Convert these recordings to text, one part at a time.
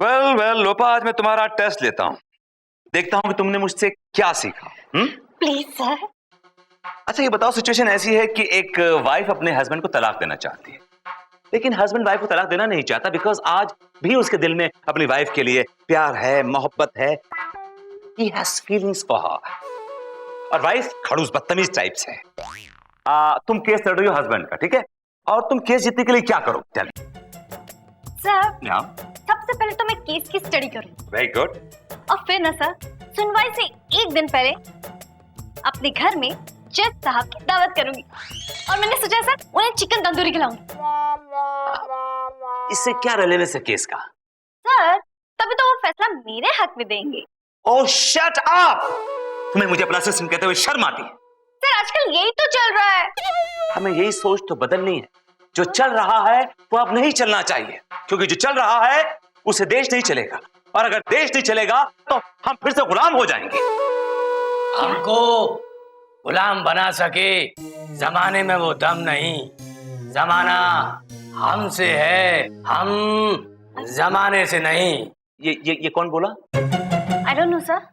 Well लोपा, आज मैं तुम्हारा टेस्ट लेता हूँ। देखता हूँ कि तुमने मुझसे क्या सीखा। Please sir. अच्छा ये बताओ, सिचुएशन ऐसी है कि एक वाइफ अपने हस्बैंड को तलाक देना चाहती है, लेकिन हस्बैंड वाइफ को तलाक देना नहीं चाहता बिकॉज आज भी उसके दिल में अपनी वाइफ के लिए प्यार है, मोहब्बत है। He has feelings for her। और वाइफ खड़ूस बदतमीज टाइप से है। तुम केस लड़ रही हो हस्बैंड का, ठीक है, और तुम केस जीतने के लिए क्या करो? टेल सर, मी। सबसे पहले तो मैं केस की स्टडी करूँ। Very good. और फिर ना सर, सुनवाई से एक दिन पहले अपने घर में जज साहब की दावत करूंगी और मैंने सोचा सर उन्हें चिकन तंदूरी खिलाऊंगी। इससे क्या रेलेवेंस है केस का? सर तभी तो वो फैसला मेरे हक में देंगे। ओह शट अप! तुम्हें मुझे अपना असिस्टेंट कहते हुए शर्म आती है? सर आजकल यही तो चल रहा है। हमें यही सोच तो बदलनी है। जो चल रहा है वो अब नहीं चलना चाहिए, क्योंकि जो चल रहा है उसे देश नहीं चलेगा, और अगर देश नहीं चलेगा तो हम फिर से गुलाम हो जाएंगे। हमको गुलाम बना सके जमाने में वो दम नहीं। जमाना हमसे है, हम जमाने से नहीं। ये कौन बोला? I don't know sir.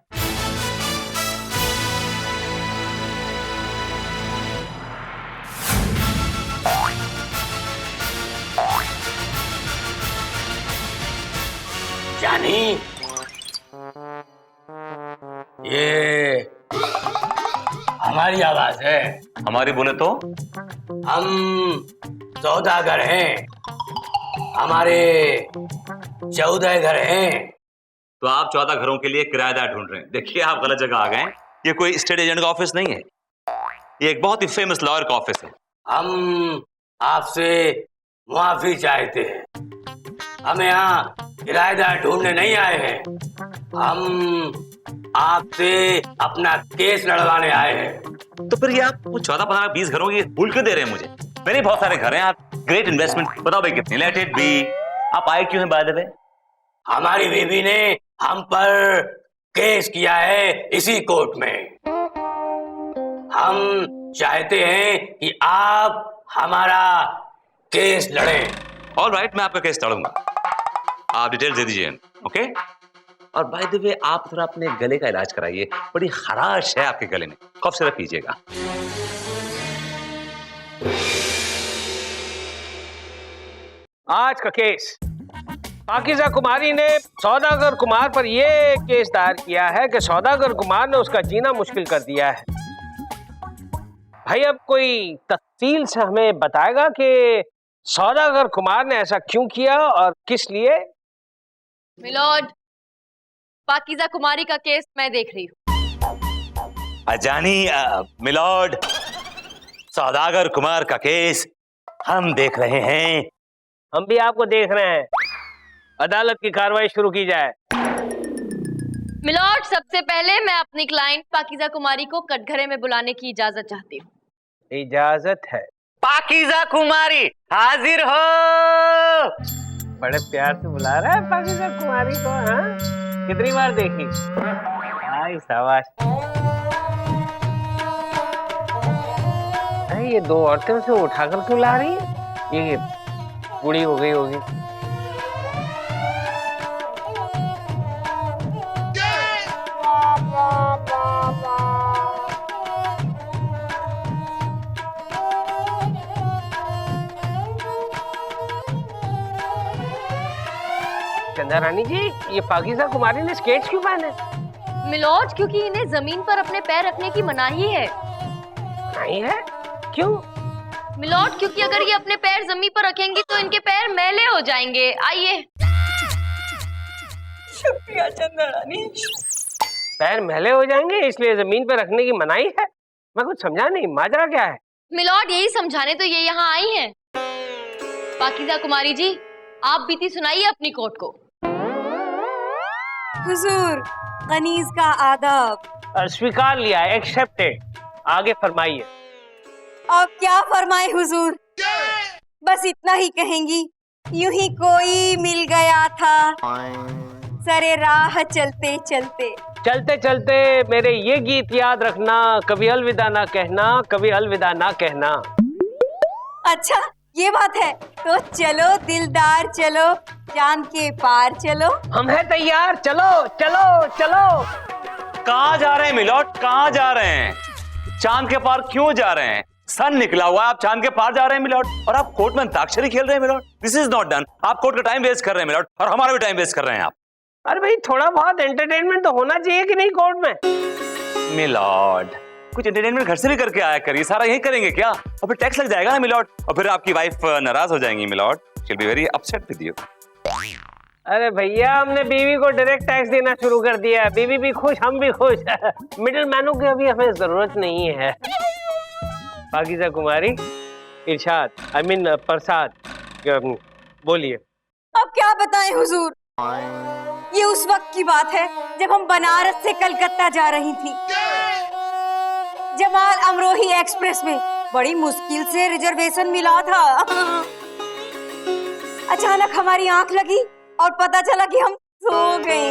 जानी, ये हमारी आवाज है। हमारी बोले तो? हम सौदागर हैं, हमारे 14 घर हैं। तो आप 14 घरों के लिए किराएदार ढूंढ रहे हैं। देखिए आप गलत जगह आ गए हैं। ये कोई स्टेट एजेंट का ऑफिस नहीं है, ये एक बहुत ही फेमस लॉयर का ऑफिस है। हम आपसे मुआफी चाहते हैं। हम यहाँ किराएदार ढूंढने नहीं आए हैं, हम आपसे अपना केस लड़वाने आए हैं। तो फिर ये आप 14, 15, 20 घरों की भूल क्यों दे रहे हैं मुझे? मेरे बहुत सारे घर हैं, आप ग्रेट इन्वेस्टमेंट, बताओ भाई कितनी? Let it be. आप आए क्यों हैं बाय द वे? हमारी बीवी ने हम पर केस किया है इसी कोर्ट में। हम चाहते हैं कि आप हमारा केस लड़ें। ऑलराइट, मैं आपका केस लड़ूंगा। आप डिटेल्स दे दीजिए, ओके? और बाय द वे आप थोड़ा अपने गले का इलाज कराइए, बड़ी खराश है आपके गले में, कफ सिरप पीजिएगा। आज का केस, पाकीज़ा कुमारी ने सौदागर कुमार पर यह केस दायर किया है कि सौदागर कुमार ने उसका जीना मुश्किल कर दिया है। भाई अब कोई तफसील से हमें बताएगा कि सौदागर कुमार ने ऐसा क्यों किया और किस लिए? मिलॉर्ड, पाकीज़ा कुमारी का केस मैं देख रही हूँ। अजानी मिलॉर्ड, सौदागर कुमार का केस हम देख रहे हैं। हम भी आपको देख रहे हैं। अदालत की कार्रवाई शुरू की जाए। मिलॉर्ड, सबसे पहले मैं अपनी क्लाइंट पाकीज़ा कुमारी को कटघरे में बुलाने की इजाजत चाहती हूँ। इजाजत है। पाकीज़ा कुमारी हाजिर हो। बड़े प्यार से बुला रहा है पाकीज़ा कुमारी को। हाँ, कितनी बार देखी? आई शाबाश। अरे ये दो औरतें से उठाकर क्यों ला रही है? ये बूढ़ी हो गई होगी। चंदा रानी जी, ये पाकीज़ा कुमारी ने स्केट्स क्यों पहने? मिलॉर्ड, क्योंकि इन्हें जमीन पर अपने पैर रखने की मनाही है। नहीं है? क्यों? मिलॉर्ड, क्योंकि अगर ये अपने पैर जमीन पर रखेंगी तो इनके पैर मैले हो जाएंगे। आइए। शुक्रिया चंदा रानी। पैर मैले हो जाएंगे इसलिए जमीन पर रखने की मनाही है? मैं कुछ समझा नहीं, माजरा क्या है? मिलॉर्ड, यही समझाने तो ये यहाँ आई हैं। पाकीज़ा कुमारी जी, आप बीती सुनाइए अपनी कोर्ट को। हुजूर, कनीज का आदाब। स्वीकार लिया, एक्सेप्टेड। आगे फरमाइए। अब क्या फरमाए हुजूर, बस इतना ही कहेंगी। यूं ही कोई मिल गया था सरे राह चलते चलते। चलते चलते मेरे ये गीत याद रखना, कभी अलविदा ना कहना, कभी अलविदा ना कहना। अच्छा, ये बात है तो चलो दिलदार, चलो चांद के पार चलो। हम हैं तैयार, चलो चलो चलो। कहाँ जा रहे हैं मिलॉर्ड, कहाँ जा रहे हैं? चांद के पार क्यों जा रहे हैं? सन निकला हुआ, आप चांद के पार जा रहे हैं मिलॉर्ड, और आप कोर्ट में अंताक्षरी खेल रहे हैं milord. This is not done. आप कोर्ट का टाइम वेस्ट कर रहे हैं मिलॉर्ड, और हमारा भी टाइम वेस्ट कर रहे हैं आप। अरे भाई, थोड़ा बहुत एंटरटेनमेंट तो होना चाहिए कि नहीं कोर्ट में? मिलॉर्ड, कुछ एंटरटेनमेंट घर से भी करके आया करिए। सारा यही करेंगे क्या? और फिर टैक्स लग जाएगा ना मिलॉर्ड, और फिर आपकी वाइफ नाराज हो जाएंगी milord. She will be very upset with you. अरे भैया, हमने बीवी को डायरेक्ट टैक्स देना शुरू कर दिया है। बीवी भी खुश, हम भी खुश। मिडिल मैनों की अभी हमें जरूरत नहीं है। पाकीज़ा कुमारी, इरशाद, आई मीन प्रसाद, बोलिए। अब क्या बताएं हुजूर, ये उस वक्त की बात है जब हम बनारस से कलकत्ता जा रही थी। जमाल अमरोही एक्सप्रेस में बड़ी मुश्किल से रिजर्वेशन मिला था। अचानक हमारी आंख लगी और पता चला कि हम सो गए।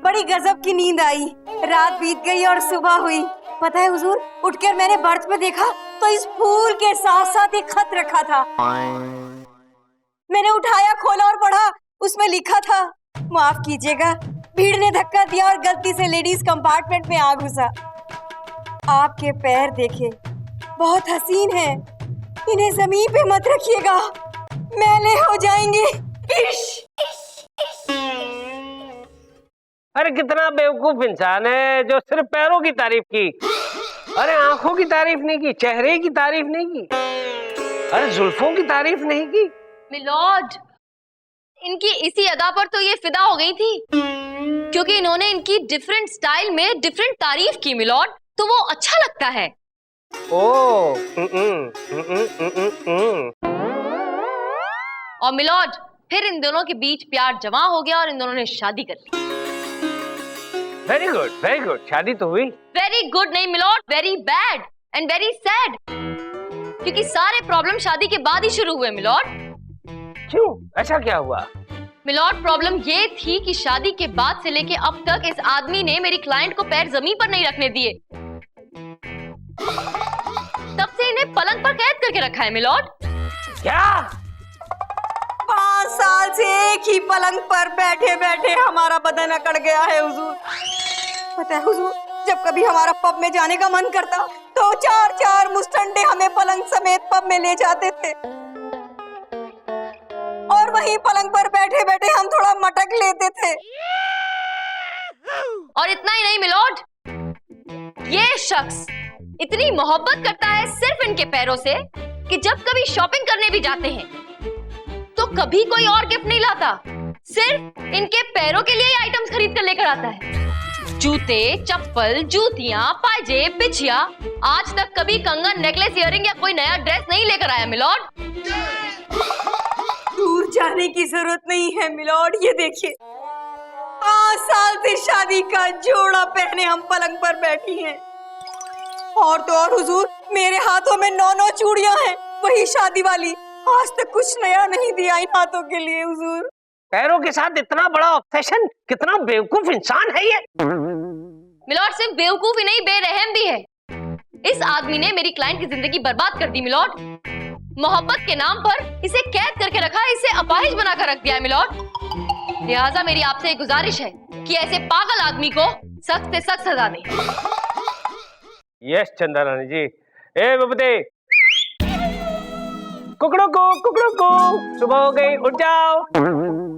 बड़ी गजब की नींद आई, रात बीत गई और सुबह हुई। पता है हुजूर, उठकर मैंने बर्थ पे देखा तो इस फूल के साथ साथ एक खत रखा था। मैंने उठाया, खोला और पढ़ा। उसमें लिखा था, माफ कीजिएगा, भीड़ ने धक्का दिया और गलती से लेडीज कंपार्टमेंट में आ घुसा। आपके पैर देखे, बहुत हसीन है, इन्हें जमीन पे मत रखिएगा, मैले हो जाएंगे। अरे कितना बेवकूफ इंसान है जो सिर्फ पैरों की तारीफ की। अरे आंखों की तारीफ नहीं की, चेहरे की तारीफ नहीं की, अरे जुल्फों की तारीफ नहीं की। मिलॉर्ड, इनकी इसी अदा पर तो ये फिदा हो गई थी, क्योंकि इन्होंने इनकी डिफरेंट स्टाइल में डिफरेंट तारीफ की मिलॉर्ड, तो वो अच्छा लगता है। और मिलॉर्ड, फिर इन दोनों के बीच प्यार जमा हो गया और इन दोनों ने शादी कर ली। Very good, very good. शादी तो हुई। वेरी गुड नहीं milord, very bad and very sad, क्योंकि सारे प्रॉब्लम शादी के बाद ही शुरू हुए मिलॉर्ड। क्यों, ऐसा क्या हुआ? मिलॉर्ड, प्रॉब्लम ये थी कि शादी के बाद से लेके अब तक इस आदमी ने मेरी क्लाइंट को पैर जमीन पर नहीं रखने दिए। तब से इन्हें पलंग पर कैद करके रखा है मिलॉर्ड। क्या? 5 साल से एक ही पलंग पर बैठे बैठे हमारा बदन अकड़ गया है हुजूर। पता है हुजूर, जब कभी हमारा पब में जाने का मन करता तो 4-4 मुस्टंडे हमें पलंग समेत पब में ले जाते थे, और वहीं पलंग पर बैठे बैठे हम थोड़ा मटक लेते थे। और इतना ही नहीं मिलॉर्ड, ये शख्स इतनी मोहब्बत करता है सिर्फ इनके पैरों से कि जब कभी शॉपिंग करने भी जाते हैं तो कभी कोई और गिफ्ट नहीं लाता, सिर्फ इनके पैरों के लिए आइटम्स खरीद कर लेकर आता है। जूते, चप्पल, जूतियां, पायजेब, बिछिया, आज तक कभी कंगन, नेकलेस, इयररिंग या कोई नया ड्रेस नहीं लेकर आया मिलॉर्ड। दूर जाने की जरूरत नहीं है मिलॉर्ड, ये देखिए 5 साल से शादी का जोड़ा पहने हम पलंग पर बैठी हैं। और तो और हुजूर, मेरे हाथों में 9 चूड़ियां हैं, वही शादी वाली। आज तक कुछ नया नहीं दिया इन हाथों के लिए हुजूर। पैरों के साथ इतना बड़ा ऑब्सेशन, कितना बेवकूफ इंसान है ये। मिलॉर्ड, सिर्फ बेवकूफ ही नहीं, बेरहम भी है। इस आदमी ने मेरी क्लाइंट की जिंदगी बर्बाद कर दी मिलॉर्ड। मोहब्बत के नाम पर इसे कैद करके रखा, इसे अपाहिज बनाकर रख दिया है मिलॉर्ड। लिहाजा मेरी आपसे एक गुजारिश है कि ऐसे पागल आदमी को सख्त से सख्त सजा दें। यस चंदा रानी जी। ए बबते, कुकड़ों को सुबह हो गई, उठ जाओ।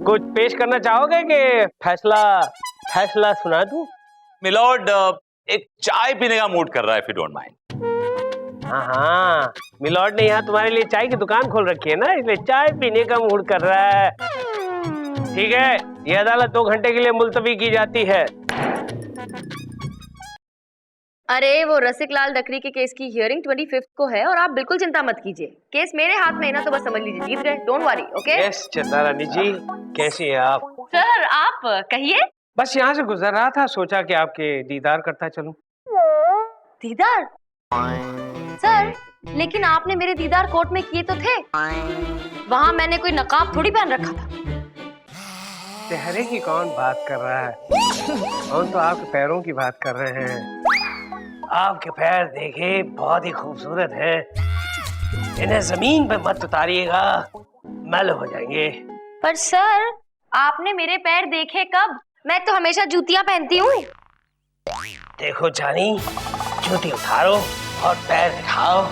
कुछ पेश करना चाहोगे कि फैसला सुना दूं? मिलॉर्ड, एक चाय पीने का मूड कर रहा है, इफ यू डोंट माइंड। हाँ, मिलॉर्ड ने यहाँ तुम्हारे लिए चाय की दुकान खोल रखी है ना, इसलिए चाय पीने का मूड कर रहा है। ठीक है, ये अदालत 2 घंटे के लिए मुलतवी की जाती है। अरे वो रसिक लाल डकरी के केस की हियरिंग 25 को है और आप बिल्कुल चिंता मत कीजिए। केस मेरे हाथ में है ना, तो बस समझ लीजिए जीत गए। Don't worry, okay? यस चंदा रानी जी, कैसी हैं आप? सर आप कहिए। बस यहाँ से गुजर रहा था, सोचा कि आपके दीदार करता चलूं। दीदार? सर, लेकिन आपने मेरे दीदार कोर्ट में किए तो थे, वहाँ मैंने कोई नकाब थोड़ी पहन रखा था। चेहरे की कौन बात कर रहा है, हम तो आपके पैरों की बात कर रहे हैं। आपके पैर देखे, बहुत ही खूबसूरत है। इन्हें जमीन पे मत उतारिएगा, मैल हो जाएंगे। पर सर, आपने मेरे पैर देखे कब? मैं तो हमेशा जूतियां पहनती हूँ। देखो जानी, जूती उतारो और पैर दिखाओ।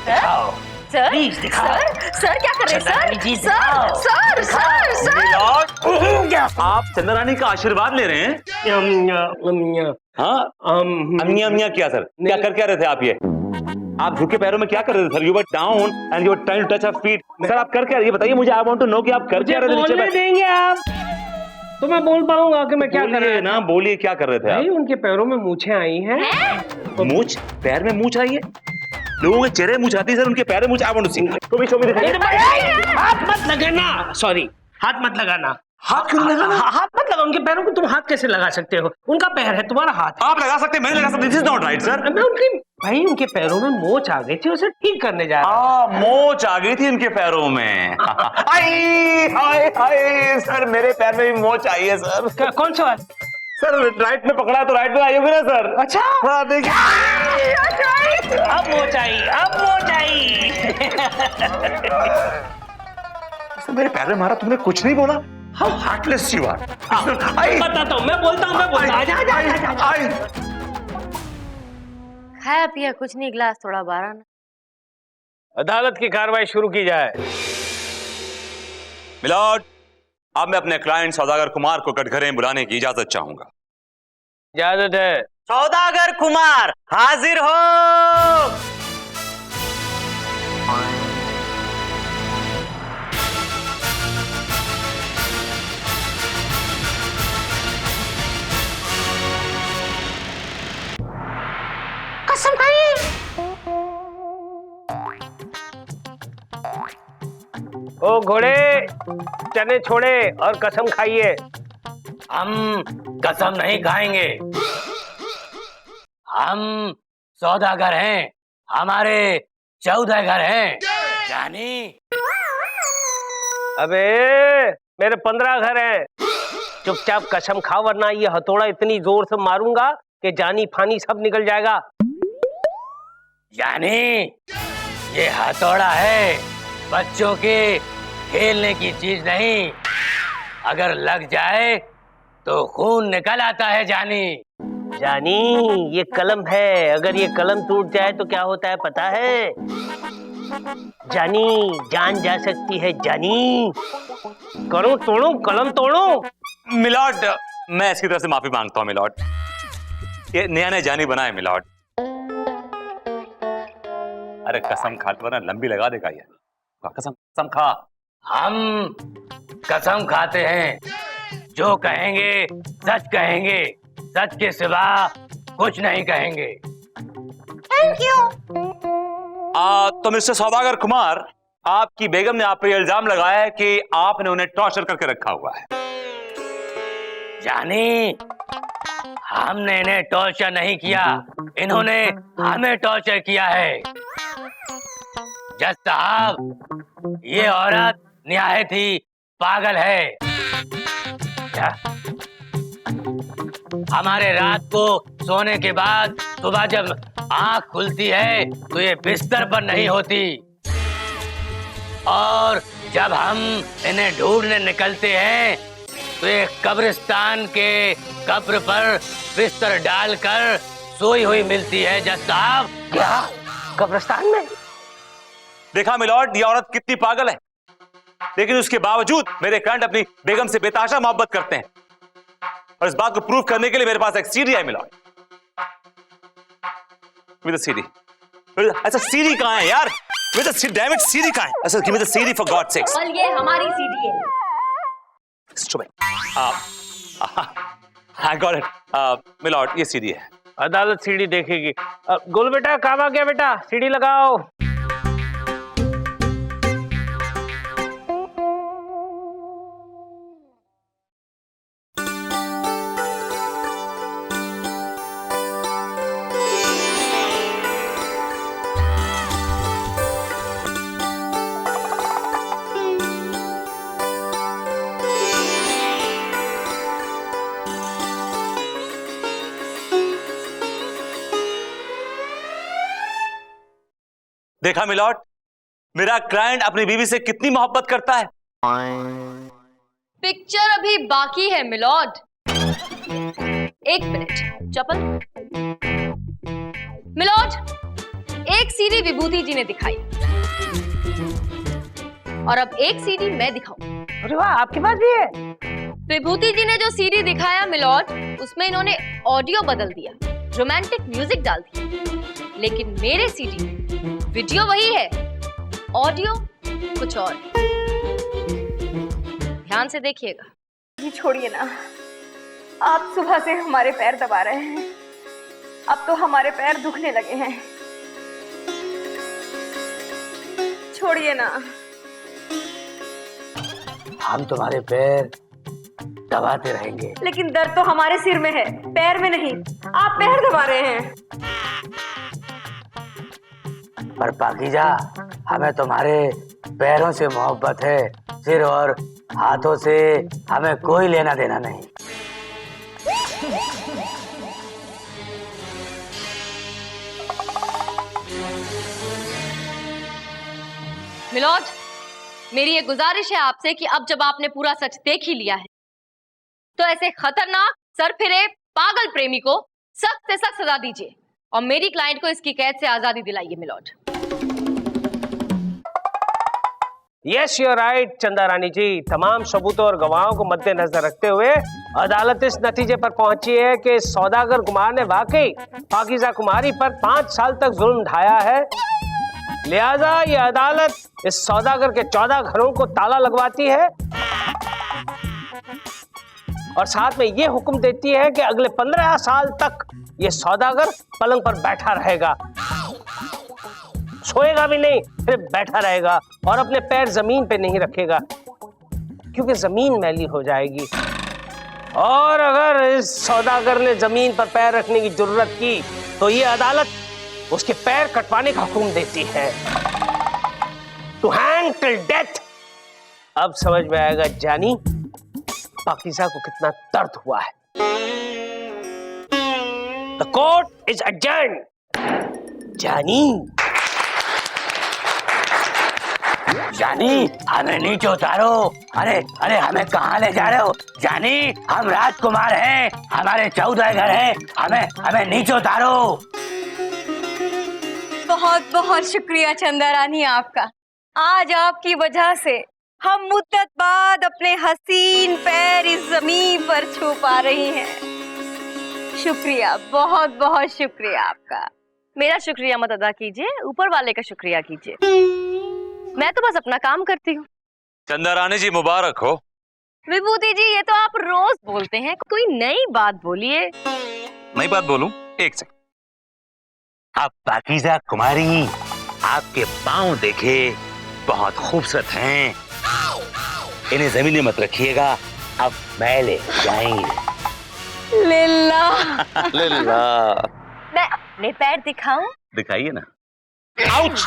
दिखाओ सर, प्लीज दिखाओ। सर क्या कर रहे हैं Chandrani ji, sir? Sir, sir, sir, milord, आप चंद्रानी का आशीर्वाद ले रहे हैं? हाँ, अमिया अमिया क्या सर? क्या रहे थे आप ये? आप झुके पैरों में क्या कर रहे थे sir? You were down and you were trying to touch a feet. Sir आप कर क्या रहे? ये बताइए मुझे, आई वांट टू नो कि आप कर क्या रहे थे नीचे बोलने देंगे आप तो मैं बोल पाऊंगा कि मैं क्या कर रहा ना? बोलिए क्या कर रहे थे भाई? आप? उनके पैरों में मूछें आई हैं। मूछ? पैर में मूछ आई है? लोगों के चेहरे मूछ आती है सर, उनके पैर में मूछ। I want to see. Show me दिखाइए। हाथ मत लगाना, सॉरी, हाथ मत लगाना। हाथ क्यों लगाना? हाथ मत लगाओ उनके पैरों को। तुम हाथ कैसे लगा सकते हो? उनका पैर है, तुम्हारा हाथ है। आप लगा सकते हैं, मैं नहीं लगा सकता। This is not right sir. मैं उनकी, भाई उनके पैरों में मोच आ गई थी, उसे ठीक करने जा रहा हूं। मोच आ गई थी उनके पैरों में। आई हाय हाय सर, मेरे पैर में भी मोच आई है सर। कौन सा वाला? सर राइट में पकड़ा है तो राइट में आई होगी ना सर? अच्छा, हाँ देखिए। अब मोच आई, अब मोच आई। सर मेरे पैर में मारा, तुमने कुछ नहीं बोला? How heartless you are. बताता हूँ, मैं बोलता हूँ। आई। खाया पिया कुछ नहीं, गिलास थोड़ा बारह ना। अदालत की कार्रवाई शुरू की जाए। मिलॉर्ड, अब मैं अपने क्लाइंट सौदागर कुमार को कटघरे में बुलाने की इजाजत चाहूंगा। इजाजत है। सौदागर कुमार हाजिर हो। कसम खाइए। ओ घोड़े, चने छोड़े और कसम खाइए। हम कसम नहीं खाएंगे। हम सौदागर हैं, हमारे 14 घर हैं। जानी, अबे मेरे 15 घर हैं। चुपचाप कसम खा, वरना ये हथौड़ा इतनी जोर से मारूंगा कि जानी फानी सब निकल जाएगा। जानी, ये हथौड़ा है, बच्चों के खेलने की चीज नहीं। अगर लग जाए तो खून निकल आता है। जानी, जानी ये कलम है, अगर ये कलम टूट जाए तो क्या होता है पता है? जानी जान जा सकती है। जानी, करूं तोड़ूं, कलम तोड़ूं? मिलॉर्ड, मैं इसकी तरफ से माफी मांगता हूं मिलॉर्ड। ये नया जानी बना है मिलॉर्ड। अरे कसम खा, वरना लंबी लगा देगा ये। कसम कसम खा। हम कसम खाते हैं, जो कहेंगे सच कहेंगे, सच के सिवा कुछ नहीं कहेंगे। Thank you. तो मिस्टर सौदागर कुमार, आपकी बेगम ने आप पर इल्जाम लगाया है कि आपने उन्हें टॉर्चर करके रखा हुआ है। जानी, हमने इन्हें टॉर्चर नहीं किया, इन्होंने हमें टॉर्चर किया है। जज साहब, ये औरत निहायत ही पागल है। क्या? हमारे रात को सोने के बाद सुबह जब आंख खुलती है तो ये बिस्तर पर नहीं होती, और जब हम इन्हें ढूंढने निकलते हैं तो ये कब्रिस्तान के कब्र पर बिस्तर डालकर सोई हुई मिलती है। जज साहब, क्या कब्रिस्तान में? देखा मिलॉर्ड, ये औरत कितनी पागल है, लेकिन उसके बावजूद मेरे क्लाइंट अपनी बेगम से बेतहाशा मोहब्बत करते हैं, और इस बात को प्रूव करने के लिए मेरे पास एक सीडी है मिलॉर्ड। With CD. ऐसा सीडी कहां है यार? विद डैमेज सीडी कहां है? ऐसा give me the CD for God sex. और ये हमारी सीडी है। आई गॉट इट मिलॉर्ड, ये सीडी है। अदालत सीडी देखेगी। गोल बेटा, काम आ गया बेटा, सीडी लगाओ। देखा मिलॉर्ड, मेरा क्लाइंट अपनी बीवी से कितनी मोहब्बत करता है। पिक्चर अभी बाकी है मिलॉर्ड। एक मिनट चपल। मिलॉर्ड, एक सीडी विभूति जी ने दिखाई और अब एक सीडी मैं दिखाऊं। अरे वाह, आपके पास भी है? विभूति जी ने जो सीडी दिखाया मिलॉर्ड, उसमें इन्होंने ऑडियो बदल दिया, रोमांटिक म्यूजिक डाल दिया। लेकिन मेरे सीडी वीडियो वही है, ऑडियो कुछ और। ध्यान से देखिएगा। जी छोड़िए ना, आप सुबह से हमारे पैर दबा रहे हैं, अब तो हमारे पैर दुखने लगे हैं। छोड़िए ना। हम तुम्हारे पैर दबाते रहेंगे। लेकिन दर्द तो हमारे सिर में है, पैर में नहीं। आप पैर दबा रहे हैं। पर पाकीजा, हमें तुम्हारे पैरों से मोहब्बत है, सिर और हाथों से हमें कोई लेना देना नहीं। मिलॉर्ड, मेरी ये गुजारिश है आपसे कि अब जब आपने पूरा सच देख ही लिया है, तो ऐसे खतरनाक सरफिरे पागल प्रेमी को सख्त से सख्त सजा दीजिए और मेरी क्लाइंट को इसकी कैद से आजादी दिलाइए मिलॉर्ड। यस यू राइट चंदा रानी जी। तमाम सबूतों और गवाहों को मद्देनजर रखते हुए अदालत इस नतीजे पर पहुंची है कि सौदागर कुमार ने वाकई पाकीज़ा कुमारी पर 5 साल तक जुल्म ढाया है। लिहाजा ये अदालत इस सौदागर के 14 घरों को ताला लगवाती है और साथ में ये हुक्म देती है कि अगले 15 साल तक ये सौदागर पलंग पर बैठा रहेगा, सोएगा भी नहीं, सिर्फ बैठा रहेगा और अपने पैर जमीन पे नहीं रखेगा क्योंकि जमीन मैली हो जाएगी। और अगर इस सौदागर ने जमीन पर पैर रखने की जरूरत की तो ये अदालत उसके पैर कटवाने का हुक्म देती है, टू हैंग टिल डेथ। अब समझ में आएगा जानी पाकीज़ा को कितना दर्द हुआ है। The court is adjourned. जानी जानी, हमें नीचे उतारो। अरे अरे, हमें कहाँ ले जा रहे हो जानी? हम राजकुमार हैं, हमारे 14 घर हैं, हमें नीचे उतारो। बहुत बहुत शुक्रिया चंदा रानी आपका। आज आपकी वजह से हम मुद्दत बाद अपने हसीन पैर इस जमीन पर छू पा रही हैं। शुक्रिया, बहुत बहुत शुक्रिया आपका। मेरा शुक्रिया मत अदा कीजिए, ऊपर वाले का शुक्रिया कीजिए। मैं तो बस अपना काम करती हूँ। चंदा रानी जी मुबारक हो। विभूति जी, ये तो आप रोज बोलते हैं, कोई नई बात बोलिए। नई बात बोलूं? एक सेकंड। आप पाकीज़ा कुमारी, आपके पांव देखे बहुत खूबसूरत हैं, इन्हें जमीन में मत रखिएगा, अब मैले जाएंगे। लिल्ला। लिल्ला। मैं अपने पैर दिखाऊं? दिखाइए ना। आउच!